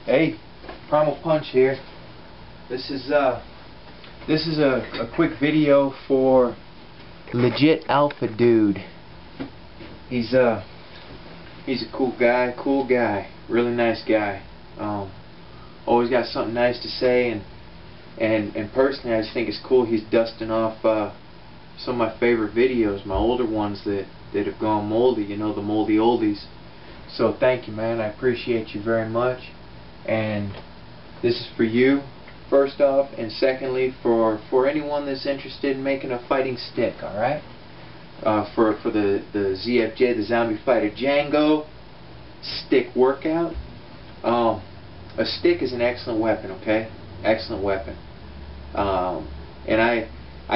Hey, Primal Punch here. This is a quick video for Legit Alpha Dude. He's a cool guy, really nice guy. Always got something nice to say, and personally I just think it's cool he's dusting off some of my favorite videos, my older ones that have gone moldy, you know, the moldy oldies. So thank you, man, I appreciate you very much. And this is for you, first off, and secondly for anyone that's interested in making a fighting stick, alright? For the ZFJ, the Zombie Fighter Jango stick workout. A stick is an excellent weapon, okay? Excellent weapon. And I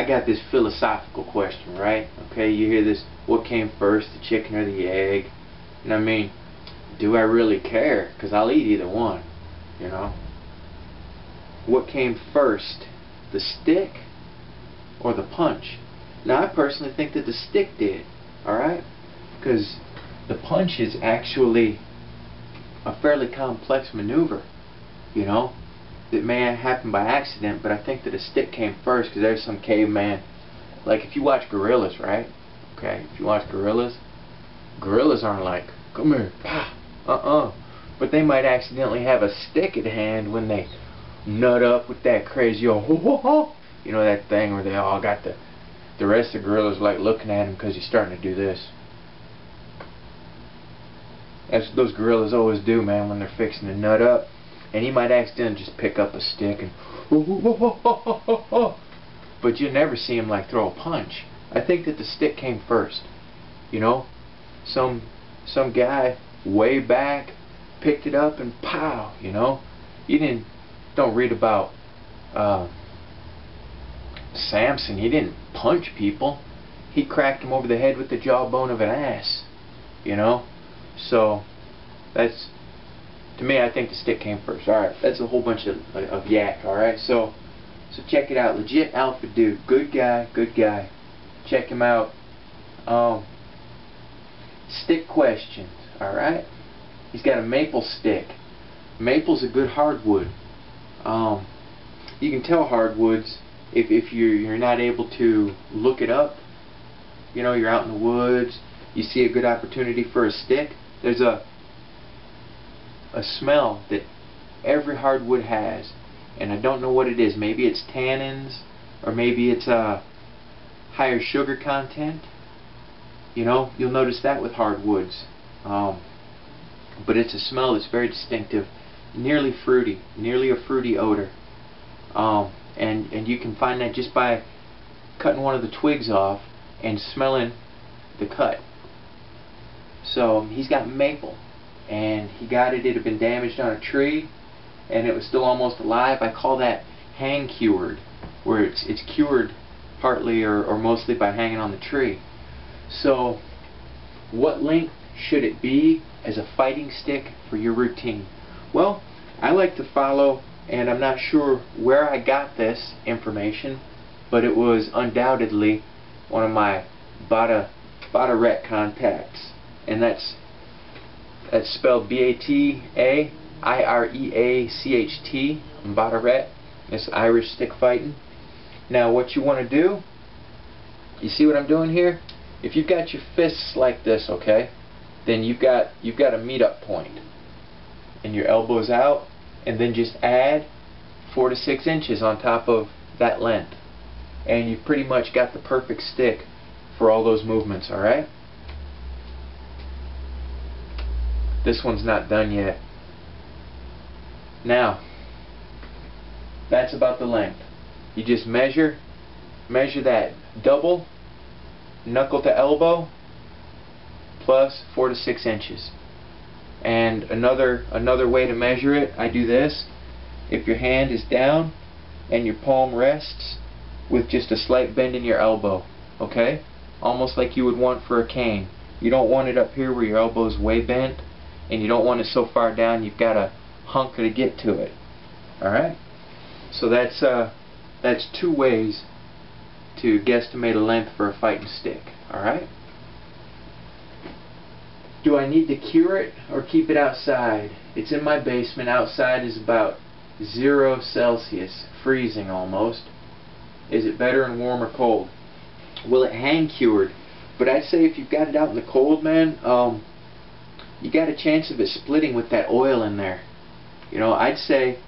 got this philosophical question, right? Okay, you hear this, what came first, the chicken or the egg? And I mean, do I really care? Because I'll eat either one, you know? What came first, the stick or the punch? Now, I personally think that the stick did, alright? Because the punch is actually a fairly complex maneuver, you know? That may happen by accident, but I think that a stick came first because there's some caveman. Like if you watch gorillas, right? Okay, if you watch gorillas aren't like, come here, pah, but they might accidentally have a stick at hand when they nut up with that crazy old ho ho ho. You know that thing where they all got the rest of the gorillas like looking at him because he's starting to do this. That's what those gorillas always do, man, when they're fixing to nut up. And he might accidentally just pick up a stick and but you never see him like throw a punch. I think that the stick came first. You know? Some guy way back picked it up and pow, you know? You don't read about Samson. He didn't punch people. He cracked him over the head with the jawbone of an ass. You know? So that's, to me, I think the stick came first. Alright, that's a whole bunch of yak, alright? So check it out. Legit Alpha Dude. Good guy, good guy. Check him out. Stick questions, alright? He's got a maple stick. Maple's a good hardwood. You can tell hardwoods if you're not able to look it up. You know, you're out in the woods, you see a good opportunity for a stick. There's a smell that every hardwood has, and I don't know what it is. Maybe it's tannins, or maybe it's a higher sugar content. You know, you'll notice that with hardwoods. But it's a smell that's very distinctive, nearly fruity, nearly a fruity odor. And you can find that just by cutting one of the twigs off and smelling the cut. So he's got maple, and he got it. It had been damaged on a tree, and it was still almost alive. I call that hang cured, where it's cured partly or mostly by hanging on the tree. So what length should it be as a fighting stick for your routine? Well, I like to follow, and I'm not sure where I got this information, but it was undoubtedly one of my Bataret contacts, and that's spelled B-A-T-A-I-R-E-A-C-H-T, Bataret. It's Irish stick fighting. Now what you want to do, you see what I'm doing here? If you've got your fists like this, okay, then you've got a meet-up point, and your elbows out, and then just add 4 to 6 inches on top of that length, and you've pretty much got the perfect stick for all those movements, alright? This one's not done yet. Now, that's about the length. You just measure that double knuckle to elbow plus 4 to 6 inches. And another way to measure it, I do this. If your hand is down and your palm rests with just a slight bend in your elbow, okay? Almost like you would want for a cane. You don't want it up here where your elbow is way bent, and you don't want it so far down you've got a hunk to get to it. Alright? So that's 2 ways to guesstimate a length for a fighting stick. Alright? Do I need to cure it or keep it outside? It's in my basement. Outside is about 0 Celsius, freezing almost. Is it better in warm or cold? Will it hang cured? But I'd say if you've got it out in the cold, man, you got a chance of it splitting with that oil in there. You know, I'd say,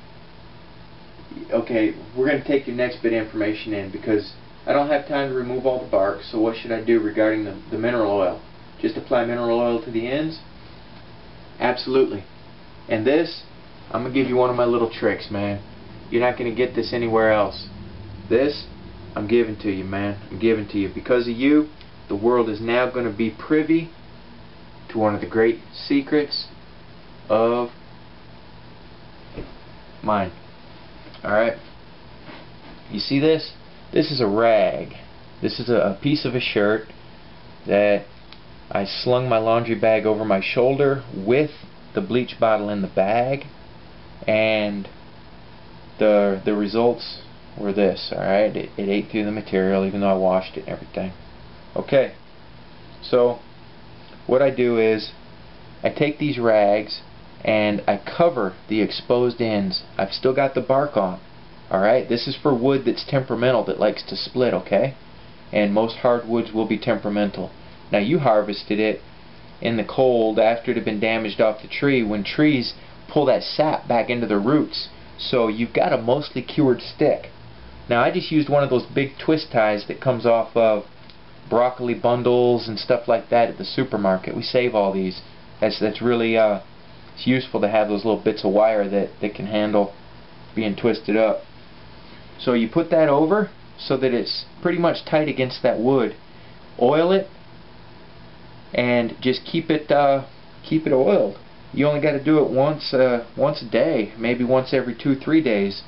okay, we're going to take your next bit of information in, because I don't have time to remove all the bark. So what should I do regarding the mineral oil? Just apply mineral oil to the ends? Absolutely. And this, I'm going to give you one of my little tricks, man. You're not going to get this anywhere else. This, I'm giving to you, man. I'm giving to you. Because of you, the world is now going to be privy to one of the great secrets of mine. Alright? You see this? This is a rag. This is a piece of a shirt that I slung my laundry bag over my shoulder with the bleach bottle in the bag, and the results were this. Alright, it ate through the material even though I washed it and everything. Okay, so what I do is I take these rags and I cover the exposed ends. I've still got the bark on. Alright, this is for wood that's temperamental, that likes to split, okay? And most hardwoods will be temperamental. Now you harvested it in the cold after it had been damaged off the tree, when trees pull that sap back into the roots. So you've got a mostly cured stick. Now I just used one of those big twist ties that comes off of broccoli bundles and stuff like that at the supermarket. We save all these. That's really it's useful to have those little bits of wire that can handle being twisted up. So you put that over so that it's pretty much tight against that wood. Oil it and just keep it oiled. You only got to do it once a day, maybe once every 2-3 days.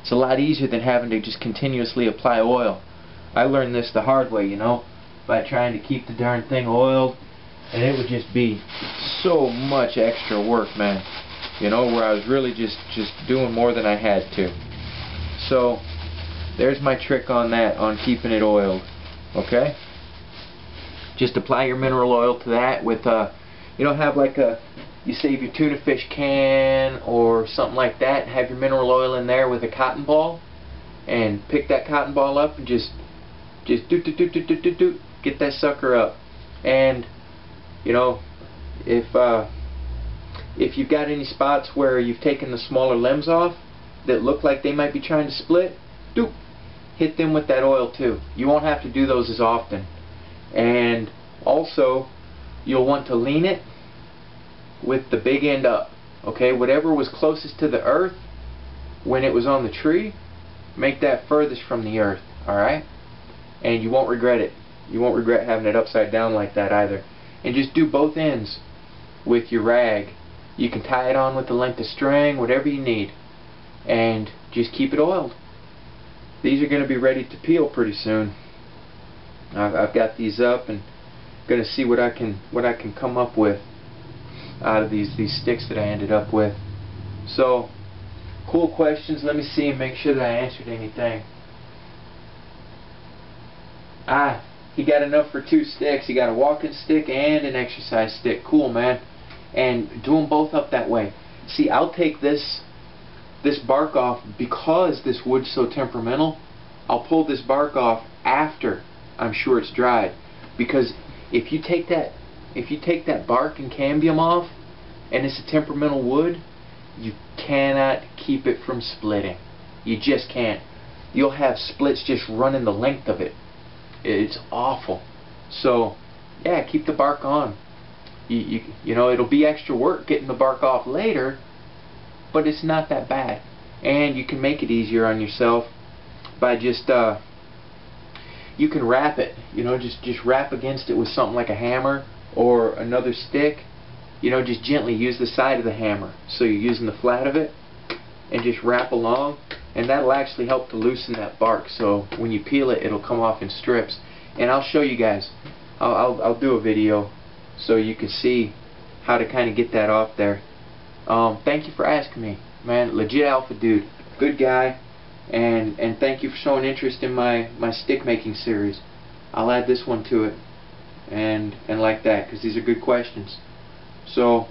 It's a lot easier than having to just continuously apply oil. I learned this the hard way, you know, by trying to keep the darn thing oiled, and it would just be so much extra work, man. You know, where I was really just doing more than I had to. So there's my trick on that, on keeping it oiled. Okay? Just apply your mineral oil to that with you don't have like you save your tuna fish can or something like that, have your mineral oil in there with a cotton ball, and pick that cotton ball up and just doot doot doot doot doot doot doot, get that sucker up. And you know, if you've got any spots where you've taken the smaller limbs off that look like they might be trying to split, doop, hit them with that oil too. You won't have to do those as often. And also, you'll want to lean it with the big end up. Okay, whatever was closest to the earth when it was on the tree, make that furthest from the earth. Alright? And you won't regret it. You won't regret having it upside down like that either. And just do both ends with your rag. You can tie it on with the length of string, whatever you need, and just keep it oiled. These are going to be ready to peel pretty soon. I've got these up and going to see what I can come up with out of these sticks that I ended up with. So, cool questions. Let me see and make sure that I answered anything. He got enough for 2 sticks. He got a walking stick and an exercise stick. Cool, man. And do them both up that way. See, I'll take this bark off because this wood's so temperamental. I'll pull this bark off after I'm sure it's dried, because if you take that bark and cambium off and it's a temperamental wood, you cannot keep it from splitting. You just can't. You'll have splits just running the length of it. It's awful. So yeah, keep the bark on. You know, it'll be extra work getting the bark off later, but it's not that bad. And you can make it easier on yourself by just you can wrap it, you know, just wrap against it with something like a hammer or another stick. You know, just gently use the side of the hammer, so you're using the flat of it, and just wrap along, and that'll actually help to loosen that bark, so when you peel it, it'll come off in strips. And I'll show you guys. I'll do a video so you can see how to kind of get that off there. Thank you for asking me, man. Legit alpha dude, good guy. And thank you for showing interest in my stick making series. I'll add this one to it and like that, because these are good questions. So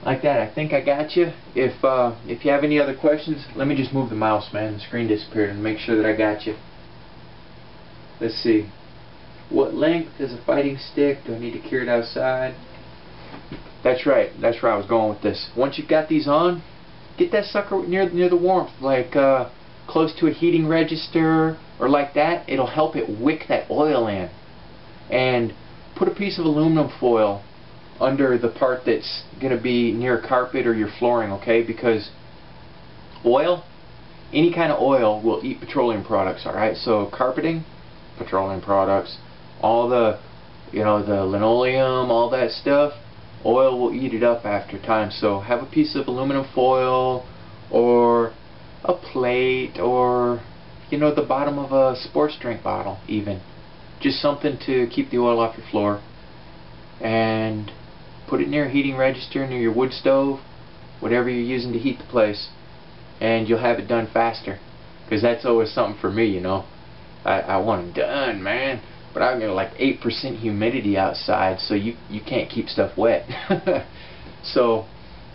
like that. I think I got you. If you have any other questions, let me just move the mouse, man. The screen disappeared, and make sure that I got you. Let's see. What length is a fighting stick? Do I need to cure it outside? That's right. That's where I was going with this. Once you've got these on, get that sucker near the warmth, like close to a heating register or like that. It'll help it wick that oil in. And put a piece of aluminum foil under the part that's going to be near carpet or your flooring, okay? Because oil, any kind of oil will eat petroleum products, alright? So carpeting, petroleum products, all the, you know, the linoleum, all that stuff, oil will eat it up after time. So have a piece of aluminum foil or a plate or, you know, the bottom of a sports drink bottle even. Just something to keep the oil off your floor. And put it near a heating register, near your wood stove, whatever you're using to heat the place, and you'll have it done faster. Because that's always something for me, you know. I want it done, man. But I've got like 8% humidity outside, so you can't keep stuff wet. So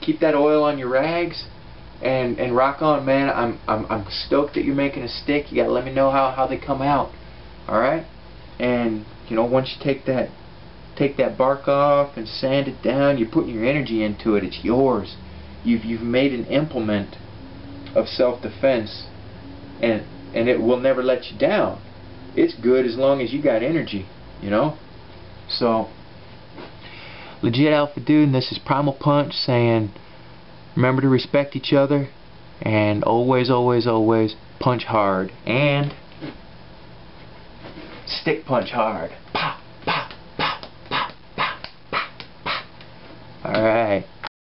keep that oil on your rags and rock on, man. I'm stoked that you're making a stick. You gotta let me know how they come out. Alright? And you know, once you take that bark off and sand it down, you're putting your energy into it. It's yours. You've made an implement of self-defense, and it will never let you down. It's good as long as you got energy, you know. So, Legit Alpha Dude, and this is Primal Punch saying, remember to respect each other, and always, always, always punch hard, and stick punch hard. Pow!